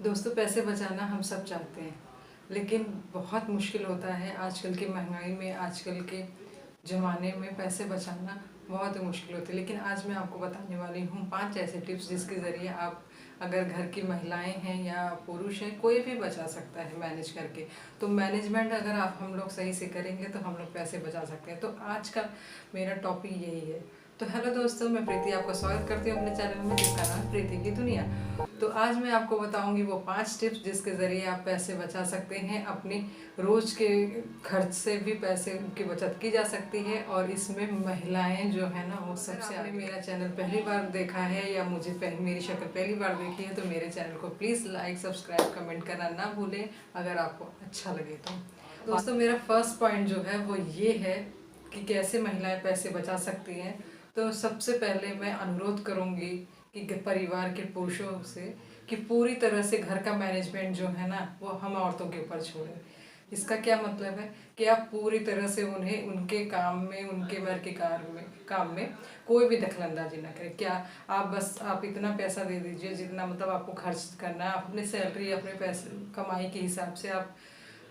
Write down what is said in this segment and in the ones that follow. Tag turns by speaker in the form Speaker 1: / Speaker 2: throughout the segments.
Speaker 1: दोस्तों, पैसे बचाना हम सब चाहते हैं, लेकिन बहुत मुश्किल होता है। आजकल की महंगाई में, आजकल के ज़माने में पैसे बचाना बहुत मुश्किल होती है। लेकिन आज मैं आपको बताने वाली हूँ 5 ऐसे टिप्स जिसके ज़रिए आप, अगर घर की महिलाएं हैं या पुरुष हैं, कोई भी बचा सकता है मैनेज करके। तो मैनेजमेंट अगर आप हम लोग सही से करेंगे तो हम लोग पैसे बचा सकते हैं। तो आज का मेरा टॉपिक यही है। तो हेलो दोस्तों, मैं प्रीति आपका स्वागत करती हूँ अपने चैनल में जिसका नाम प्रीति की दुनिया। तो आज मैं आपको बताऊंगी वो 5 टिप्स जिसके ज़रिए आप पैसे बचा सकते हैं। अपनी रोज़ के खर्च से भी पैसे की बचत की जा सकती है, और इसमें महिलाएं जो है ना वो सबसे आगे। मेरा चैनल पहली बार देखा है या मेरी शक्ल पहली बार देखी है तो मेरे चैनल को प्लीज़ लाइक, सब्सक्राइब, कमेंट करना ना भूलें अगर आपको अच्छा लगे तो। दोस्तों, मेरा फर्स्ट पॉइंट जो है वो ये है कि कैसे महिलाएं पैसे बचा सकती हैं। तो सबसे पहले मैं अनुरोध करूंगी कि परिवार के पुरुषों से कि पूरी तरह से घर का मैनेजमेंट जो है ना वो हम औरतों के ऊपर छोड़ें। इसका क्या मतलब है कि आप पूरी तरह से उन्हें उनके काम में, उनके घर के काम में कोई भी दखलंदाजी ना करें। क्या आप इतना पैसा दे दीजिए जितना मतलब आपको खर्च करना है। अपने सैलरी, अपने पैसे कमाई के हिसाब से आप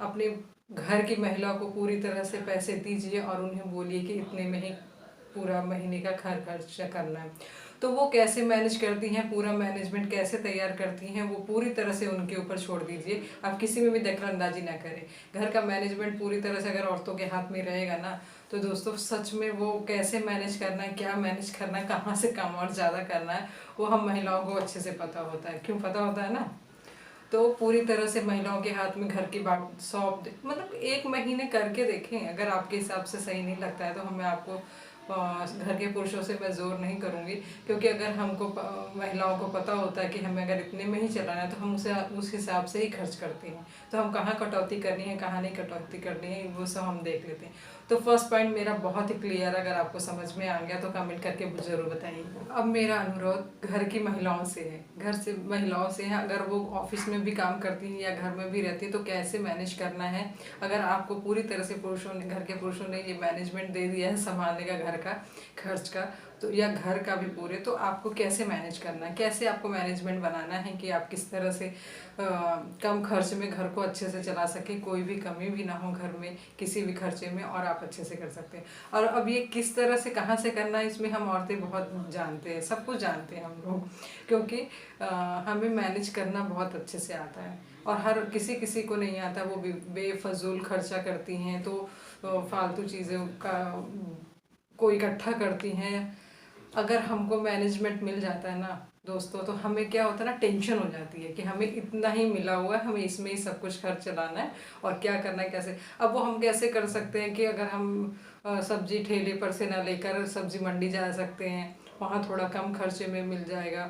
Speaker 1: अपने घर की महिला को पूरी तरह से पैसे दीजिए और उन्हें बोलिए कि इतने में ही पूरा महीने का खर्च करना है। तो वो कैसे मैनेज करती हैं, पूरा मैनेजमेंट कैसे तैयार करती हैं, वो पूरी तरह से उनके ऊपर छोड़ दीजिए। आप किसी में भी दखलंदाजी ना करें। घर का मैनेजमेंट पूरी तरह से अगर औरतों के हाथ में रहेगा ना, तो दोस्तों सच में वो कैसे मैनेज करना है, क्या मैनेज करना है, कहाँ से कम और ज़्यादा करना है, वो हम महिलाओं को अच्छे से पता होता है। क्यों पता होता है ना? तो पूरी तरह से महिलाओं के हाथ में घर की बात सौंप दे। मतलब 1 महीने करके देखें। अगर आपके हिसाब से सही नहीं लगता है तो हमें आपको घर के पुरुषों से मैं जोर नहीं करूँगी, क्योंकि अगर हमको महिलाओं को पता होता है कि हमें अगर इतने में ही चलाना है तो हम उसे उस हिसाब से ही खर्च करते हैं। तो हम कहाँ कटौती करनी है, कहाँ नहीं कटौती करनी है, वो सब हम देख लेते हैं। तो फर्स्ट पॉइंट मेरा बहुत ही क्लियर। अगर आपको समझ में आ गया तो कमेंट करके ज़रूर बताइए। अब मेरा अनुरोध घर की महिलाओं से है, घर से महिलाओं से है। अगर वो ऑफिस में भी काम करती हैं या घर में भी रहती है तो कैसे मैनेज करना है। अगर आपको पूरी तरह से घर के पुरुषों ने ये मैनेजमेंट दे दिया है संभालने का, घर का खर्च का, तो या घर का भी पूरे, तो आपको कैसे मैनेज करना है, कैसे आपको मैनेजमेंट बनाना है कि आप किस तरह से कम खर्च में घर को अच्छे से चला सके, कोई भी कमी भी ना हो घर में किसी भी खर्चे में, और आप अच्छे से कर सकते हैं। और अब ये किस तरह से कहाँ से करना है, इसमें हम औरतें बहुत जानते हैं, सब कुछ जानते हैं हम लोग, क्योंकि हमें मैनेज करना बहुत अच्छे से आता है। और हर किसी को नहीं आता। वो बेफजूल खर्चा करती हैं, तो फालतू चीज़ों का को इकट्ठा करती हैं। अगर हमको मैनेजमेंट मिल जाता है ना दोस्तों, तो हमें क्या होता है ना, टेंशन हो जाती है कि हमें इतना ही मिला हुआ है, हमें इसमें ही सब कुछ खर्च चलाना है और क्या करना है, कैसे। अब वो हम कैसे कर सकते हैं कि अगर हम सब्जी ठेले पर से ना लेकर सब्जी मंडी जा सकते हैं, वहाँ थोड़ा कम खर्चे में मिल जाएगा,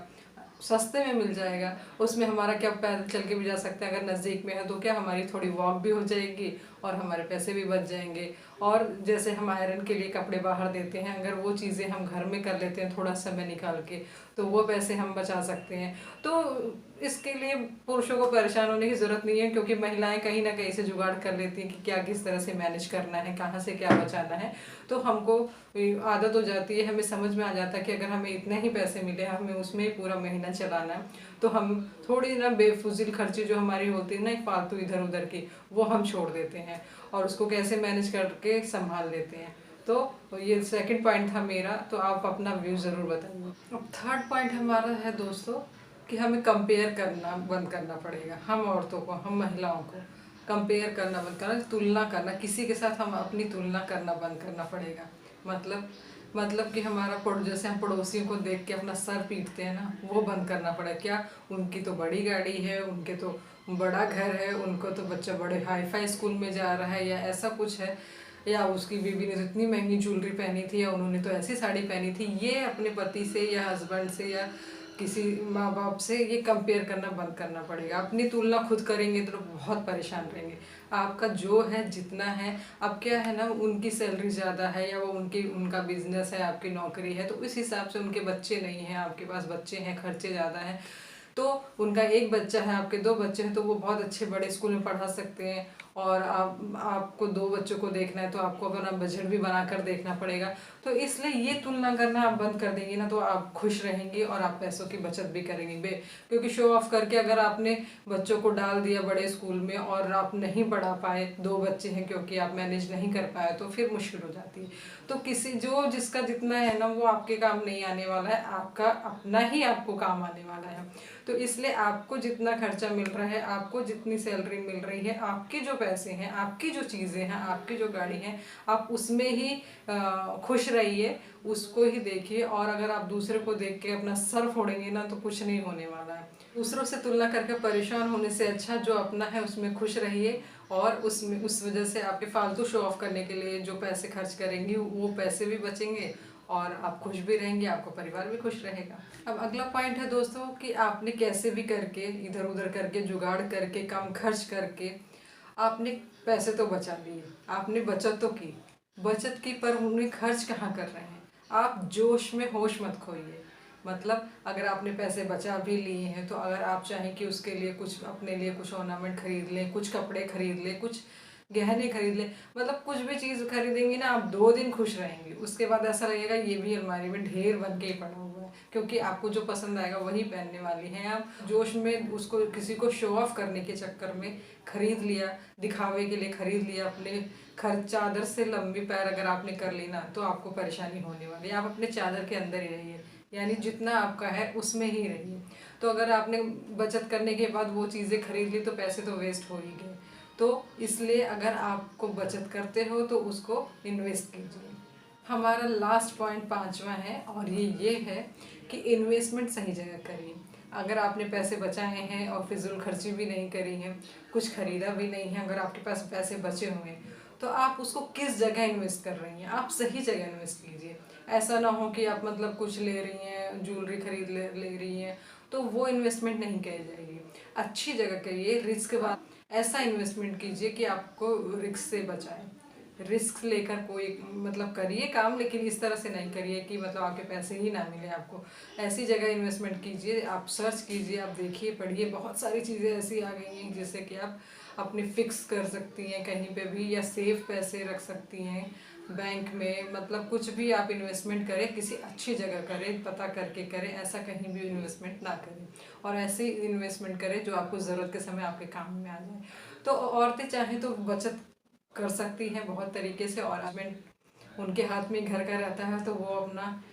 Speaker 1: सस्ते में मिल जाएगा। उसमें हमारा क्या, पैदल चल के भी जा सकते हैं। अगर नज़दीक में है तो क्या, हमारी थोड़ी वॉक भी हो जाएगी और हमारे पैसे भी बच जाएंगे। और जैसे हम आयरन के लिए कपड़े बाहर देते हैं, अगर वो चीज़ें हम घर में कर लेते हैं थोड़ा समय निकाल के, तो वो पैसे हम बचा सकते हैं। तो इसके लिए पुरुषों को परेशान होने की ज़रूरत नहीं है, क्योंकि महिलाएं कहीं ना कहीं से जुगाड़ कर लेती हैं कि क्या किस तरह से मैनेज करना है, कहाँ से क्या बचाना है। तो हमको आदत हो जाती है, हमें समझ में आ जाता है कि अगर हमें इतने ही पैसे मिले, हमें उसमें ही पूरा महीना चलाना है, तो हम थोड़ी ना बेफुजिल खर्चे जो हमारी होती है ना फालतू इधर उधर की, वो हम छोड़ देते हैं और उसको कैसे मैनेज करके संभाल लेते हैं। तो ये सेकंड पॉइंट था मेरा। तो आप अपना व्यू ज़रूर बताइए। अब थर्ड पॉइंट हमारा है दोस्तों कि हमें कंपेयर करना बंद करना पड़ेगा। हम औरतों को, हम महिलाओं को कंपेयर करना बंद करना, तुलना करना, किसी के साथ हम अपनी तुलना करना बंद करना पड़ेगा। मतलब कि हमारा जैसे हम पड़ोसियों को देख के अपना सर पीटते हैं ना, वो बंद करना पड़ेगा। क्या, उनकी तो बड़ी गाड़ी है, उनके तो बड़ा घर है, उनको तो बच्चा बड़े हाई फाई स्कूल में जा रहा है, या ऐसा कुछ है, या उसकी बीवी ने तो इतनी महंगी ज्वेलरी पहनी थी, या उन्होंने तो ऐसी साड़ी पहनी थी। ये अपने पति से या हस्बैंड से या किसी माँ बाप से ये कंपेयर करना बंद करना पड़ेगा। अपनी तुलना खुद करेंगे तो बहुत परेशान रहेंगे। आपका जो है जितना है, अब क्या है ना, उनकी सैलरी ज़्यादा है या वो उनका बिजनेस है, आपकी नौकरी है, तो इस हिसाब से उनके बच्चे नहीं हैं, आपके पास बच्चे हैं, खर्चे ज़्यादा हैं, तो उनका एक बच्चा है, आपके 2 बच्चे हैं, तो वो बहुत अच्छे बड़े स्कूल में पढ़ा सकते हैं। और आपको 2 बच्चों को देखना है तो आपको अपना बजट भी बनाकर देखना पड़ेगा। तो इसलिए ये तुलना करना आप बंद कर देंगी ना, तो आप खुश रहेंगी और आप पैसों की बचत भी करेंगी क्योंकि शो ऑफ करके अगर आपने बच्चों को डाल दिया बड़े स्कूल में और आप नहीं पढ़ा पाए, 2 बच्चे हैं क्योंकि आप मैनेज नहीं कर पाए, तो फिर मुश्किल हो जाती है। तो किसी जो जिसका जितना है ना, वो आपके काम नहीं आने वाला है, आपका अपना ही आपको काम आने वाला है। तो इसलिए आपको जितना खर्चा मिल रहा है, आपको जितनी सैलरी मिल रही है, आपके जो पैसे हैं, आपकी जो चीज़ें हैं, आपकी जो गाड़ी है, आप उसमें ही खुश रहिए, उसको ही देखिए। और अगर आप दूसरे को देख के अपना सर फोड़ेंगे ना, तो कुछ नहीं होने वाला है। दूसरों से तुलना करके परेशान होने से अच्छा जो अपना है उसमें खुश रहिए। और उसमें उस वजह से आपके फालतू शो ऑफ करने के लिए जो पैसे खर्च करेंगी, वो पैसे भी बचेंगे और आप खुश भी रहेंगे, आपका परिवार भी खुश रहेगा। अब अगला पॉइंट है दोस्तों कि आपने कैसे भी करके, इधर उधर करके, जुगाड़ करके, कम खर्च करके आपने पैसे तो बचा लिए, आपने बचत तो की, बचत की, पर उन्हें खर्च कहाँ कर रहे हैं। आप जोश में होश मत खोइए। मतलब अगर आपने पैसे बचा भी लिए हैं, तो अगर आप चाहें कि उसके लिए कुछ, अपने लिए कुछ ऑर्नामेंट खरीद लें, कुछ कपड़े खरीद लें, कुछ गहने खरीद लें, मतलब कुछ भी चीज़ खरीदेंगी ना, आप 2 दिन खुश रहेंगी। उसके बाद ऐसा लगेगा ये भी अलमारी में ढेर बन के ही पड़ा हुआ है, क्योंकि आपको जो पसंद आएगा वही पहनने वाली हैं आप। जोश में उसको, किसी को शो ऑफ करने के चक्कर में खरीद लिया, दिखावे के लिए खरीद लिया, अपने चादर से लंबी पैर अगर आपने कर ली ना, तो आपको परेशानी होने वाली है। आप अपने चादर के अंदर ही रहिए, यानी जितना आपका है उसमें ही रहिए। तो अगर आपने बचत करने के बाद वो चीज़ें खरीद ली, तो पैसे तो वेस्ट हो ही गए। तो इसलिए अगर आपको बचत करते हो तो उसको इन्वेस्ट कीजिए। हमारा लास्ट पॉइंट 5वां है, और ये है कि इन्वेस्टमेंट सही जगह करिए। अगर आपने पैसे बचाए हैं और फिजूल खर्ची भी नहीं करी है, कुछ खरीदा भी नहीं है, अगर आपके पास पैसे बचे हुए हैं, तो आप उसको किस जगह इन्वेस्ट कर रही हैं, आप सही जगह इन्वेस्ट कीजिए। ऐसा ना हो कि आप मतलब कुछ ले रही हैं, ज्वेलरी खरीद ले रही हैं, तो वो इन्वेस्टमेंट नहीं कही जाएगी। अच्छी जगह करिए, रिस्क बाद ऐसा इन्वेस्टमेंट कीजिए कि आपको रिस्क से बचाए। रिस्क लेकर कोई मतलब करिए काम, लेकिन इस तरह से नहीं करिए कि मतलब आपके पैसे ही ना मिले आपको। ऐसी जगह इन्वेस्टमेंट कीजिए, आप सर्च कीजिए, आप देखिए, पढ़िए, बहुत सारी चीज़ें ऐसी आ गई हैं जिससे कि आप अपनी फिक्स कर सकती हैं कहीं पे भी, या सेफ पैसे रख सकती हैं बैंक में। मतलब कुछ भी आप इन्वेस्टमेंट करें, किसी अच्छी जगह करें, पता करके करें, ऐसा कहीं भी इन्वेस्टमेंट ना करें। और ऐसी इन्वेस्टमेंट करें जो आपको ज़रूरत के समय आपके काम में आ जाए। तो औरतें चाहें तो बचत कर सकती हैं बहुत तरीके से, और हस्बैंड उनके हाथ में घर का रहता है तो वो अपना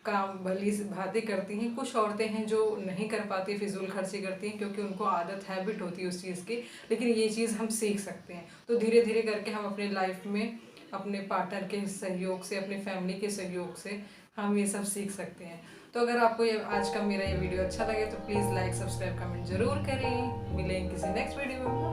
Speaker 1: काम भली भांति करती हैं। कुछ औरतें हैं जो नहीं कर पाती, फिजूल खर्ची करती हैं, क्योंकि उनको आदत, हैबिट होती है उस चीज़ की। लेकिन ये चीज़ हम सीख सकते हैं। तो धीरे धीरे करके हम अपने लाइफ में अपने पार्टनर के सहयोग से, अपनी फैमिली के सहयोग से हम ये सब सीख सकते हैं। तो अगर आपको ये आज का मेरा ये वीडियो अच्छा लगे तो प्लीज़ लाइक, सब्सक्राइब, कमेंट जरूर करें। मिलेंगे किसी नेक्स्ट वीडियो में।